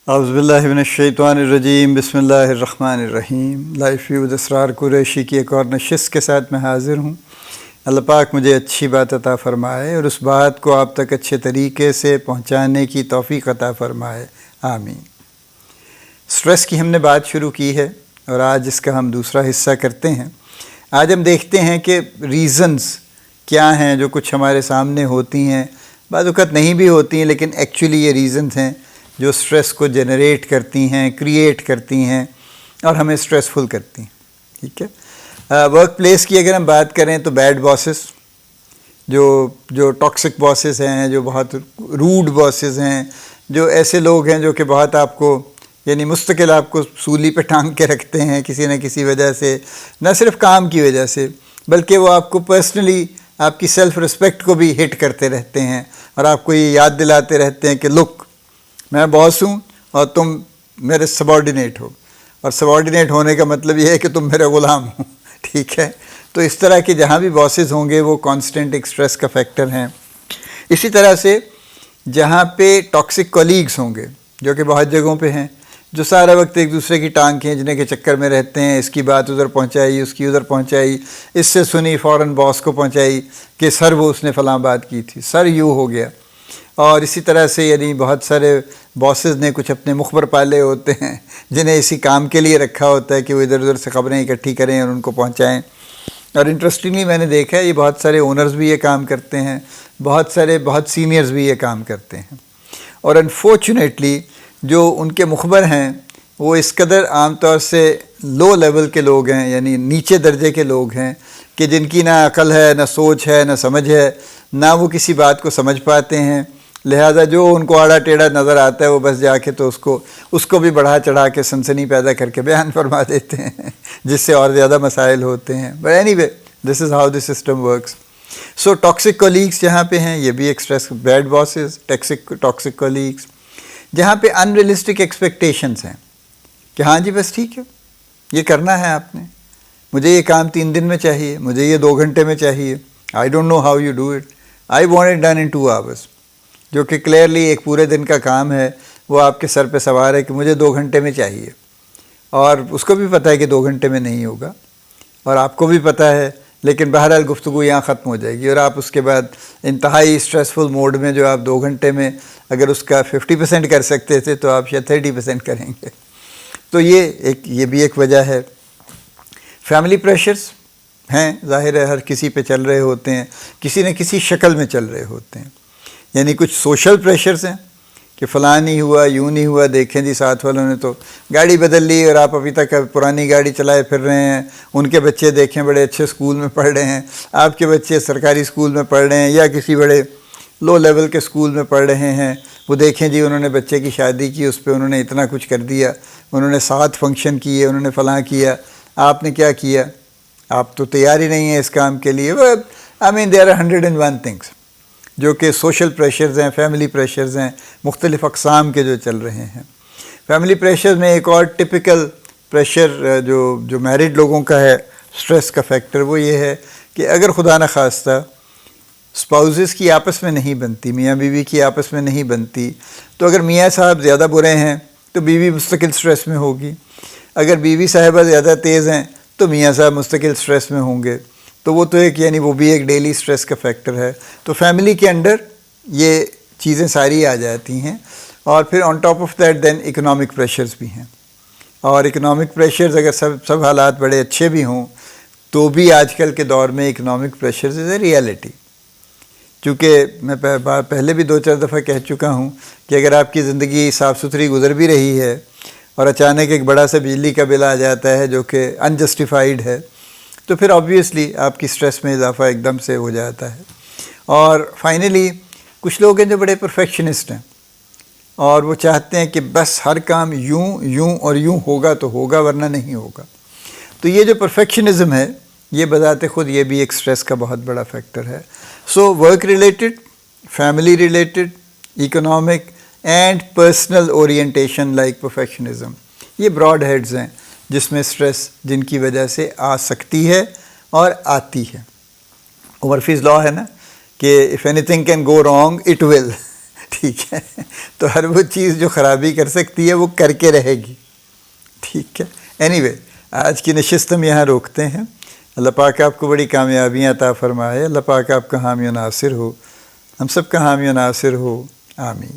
اعوذ باللہ من الشیطان الرجیم، بسم اللہ الرحمن الرحیم۔ لائف ویو اسرار قریشی کی ایک اور نشست کے ساتھ میں حاضر ہوں۔ اللہ پاک مجھے اچھی بات عطا فرمائے اور اس بات کو آپ تک اچھے طریقے سے پہنچانے کی توفیق عطا فرمائے، آمین۔ سٹریس کی ہم نے بات شروع کی ہے اور آج اس کا ہم دوسرا حصہ کرتے ہیں۔ آج ہم دیکھتے ہیں کہ ریزنز کیا ہیں جو کچھ ہمارے سامنے ہوتی ہیں، بعض اوقات نہیں بھی ہوتی ہیں لیکن ایکچولی یہ ریزنز ہیں جو سٹریس کو جنریٹ کرتی ہیں، کریٹ کرتی ہیں اور ہمیں سٹریسفل کرتی ہیں، ٹھیک ہے۔ ورک پلیس کی اگر ہم بات کریں تو بیڈ باسز، جو ٹاکسک باسز ہیں، جو بہت روڈ باسز ہیں، جو ایسے لوگ ہیں جو کہ بہت آپ کو یعنی مستقل آپ کو سولی پہ ٹانگ کے رکھتے ہیں کسی نہ کسی وجہ سے، نہ صرف کام کی وجہ سے بلکہ وہ آپ کو پرسنلی آپ کی سیلف رسپیکٹ کو بھی ہٹ کرتے رہتے ہیں اور آپ کو یہ یاد دلاتے رہتے ہیں کہ لک، میں باس ہوں اور تم میرے سبارڈینیٹ ہو، اور سبارڈینیٹ ہونے کا مطلب یہ ہے کہ تم میرے غلام ہو، ٹھیک ہے۔ تو اس طرح کے جہاں بھی باسز ہوں گے وہ کانسٹنٹ ایک سٹریس کا فیکٹر ہیں۔ اسی طرح سے جہاں پہ ٹاکسک کولیگز ہوں گے جو کہ بہت جگہوں پہ ہیں، جو سارا وقت ایک دوسرے کی ٹانگ کھینچنے کے چکر میں رہتے ہیں، اس کی بات ادھر پہنچائی، اس کی ادھر پہنچائی، اس سے سنی فوراً باس کو پہنچائی کہ سر وہ اس نے فلاں بات کی تھی، سر یوں ہو گیا۔ اور اسی طرح سے یعنی بہت سارے باسز نے کچھ اپنے مخبر پالے ہوتے ہیں جنہیں اسی کام کے لیے رکھا ہوتا ہے کہ وہ ادھر ادھر سے خبریں اکٹھی کریں اور ان کو پہنچائیں۔ اور انٹرسٹنگلی میں نے دیکھا ہے یہ بہت سارے اونرز بھی یہ کام کرتے ہیں، بہت سینئرز بھی یہ کام کرتے ہیں۔ اور انفارچونیٹلی جو ان کے مخبر ہیں وہ اس قدر عام طور سے لو لیول کے لوگ ہیں، یعنی نیچے درجے کے لوگ ہیں کہ جن کی نہ عقل ہے، نہ سوچ ہے، نہ سمجھ ہے، نہ وہ کسی بات کو سمجھ پاتے ہیں، لہٰذا جو ان کو آڑا ٹیڑھا نظر آتا ہے وہ بس جا کے تو اس کو بھی بڑھا چڑھا کے سنسنی پیدا کر کے بیان فرما دیتے ہیں جس سے اور زیادہ مسائل ہوتے ہیں۔ But anyway this is how the system works. So toxic colleagues جہاں پہ ہیں یہ بھی ایک stress, bad bosses, toxic colleagues, جہاں پہ ان ریئلسٹک ایکسپیکٹیشنس ہیں کہ ہاں جی بس ٹھیک ہے یہ کرنا ہے آپ نے، مجھے یہ کام 3 دن میں چاہیے، مجھے یہ 2 گھنٹے میں چاہیے، I don't know how you do it, I want it done in 2 hours، جو کہ کلیئرلی ایک پورے دن کا کام ہے وہ آپ کے سر پہ سوار ہے کہ مجھے 2 گھنٹے میں چاہیے، اور اس کو بھی پتہ ہے کہ 2 گھنٹے میں نہیں ہوگا اور آپ کو بھی پتہ ہے، لیکن بہرحال گفتگو یہاں ختم ہو جائے گی اور آپ اس کے بعد انتہائی سٹریسفل موڈ میں جو آپ 2 گھنٹے میں اگر اس کا 50% کر سکتے تھے تو آپ شاید 30% کریں گے۔ تو یہ بھی ایک وجہ ہے۔ فیملی پریشرز ہیں، ظاہر ہے ہر کسی پہ چل رہے ہوتے ہیں، کسی نہ کسی شکل میں چل رہے ہوتے ہیں، یعنی کچھ سوشل پریشرز ہیں کہ فلاں نہیں ہوا، یوں نہیں ہوا، دیکھیں جی ساتھ والوں نے تو گاڑی بدل لی اور آپ ابھی تک پرانی گاڑی چلائے پھر رہے ہیں، ان کے بچے دیکھیں بڑے اچھے اسکول میں پڑھ رہے ہیں، آپ کے بچے سرکاری اسکول میں پڑھ رہے ہیں یا کسی بڑے لو لیول کے اسکول میں پڑھ رہے ہیں، وہ دیکھیں جی انہوں نے بچے کی شادی کی، اس پہ انہوں نے اتنا کچھ کر دیا، انہوں نے 7 فنکشن کیے، انہوں نے فلاں کیا، آپ نے کیا کیا؟ آپ تو تیار ہی نہیں ہیں اس کام کے لیے۔ آئی مین دیر آر 101 تھنگس جو کہ سوشل پریشرز ہیں، فیملی پریشرز ہیں، مختلف اقسام کے جو چل رہے ہیں۔ فیملی پریشر میں ایک اور ٹپیکل پریشر جو میرڈ لوگوں کا ہے سٹریس کا فیکٹر، وہ یہ ہے کہ اگر خدا نخواستہ اسپاؤزز کی آپس میں نہیں بنتی، میاں بیوی کی آپس میں نہیں بنتی، تو اگر میاں صاحب زیادہ برے ہیں تو بیوی مستقل سٹریس میں ہوگی، اگر بیوی صاحبہ زیادہ تیز ہیں تو میاں صاحب مستقل سٹریس میں ہوں گے، تو وہ تو یعنی وہ بھی ایک ڈیلی سٹریس کا فیکٹر ہے۔ تو فیملی کے انڈر یہ چیزیں ساری آ جاتی ہیں، اور پھر on top of that then economic pressures بھی ہیں، اور اکنامک پریشرز اگر سب حالات بڑے اچھے بھی ہوں تو بھی آج کل کے دور میں economic pressures is a reality. چونکہ میں پہلے بھی 2-4 دفعہ کہہ چکا ہوں کہ اگر آپ کی زندگی صاف ستھری گزر بھی رہی ہے اور اچانک ایک بڑا سا بجلی کا بل آ جاتا ہے جو کہ انجسٹیفائڈ ہے، تو پھر آبویسلی آپ کی سٹریس میں اضافہ ایک دم سے ہو جاتا ہے۔ اور فائنلی کچھ لوگ ہیں جو بڑے پرفیکشنسٹ ہیں اور وہ چاہتے ہیں کہ بس ہر کام یوں اور یوں ہوگا تو ہوگا ورنہ نہیں ہوگا۔ تو یہ جو پرفیکشنزم ہے یہ بذات خود یہ بھی ایک سٹریس کا بہت بڑا فیکٹر ہے۔ So work related, family related, economic and personal orientation like perfectionism, یہ براڈ ہیڈز ہیں جس میں سٹریس جن کی وجہ سے آ سکتی ہے اور آتی ہے۔ مرفیز لا ہے نا کہ if any thing can go wrong it will, ٹھیک ہے، تو ہر وہ چیز جو خرابی کر سکتی ہے وہ کر کے رہے گی، ٹھیک ہے۔ اینی وے آج کی نشست ہم یہاں روکتے ہیں۔ اللہ پاک آپ کو بڑی کامیابیاں عطا فرمائے، اللہ پاک آپ کا حامی و ناصر ہو، ہم سب کا حامی و ناصر ہو، آمین۔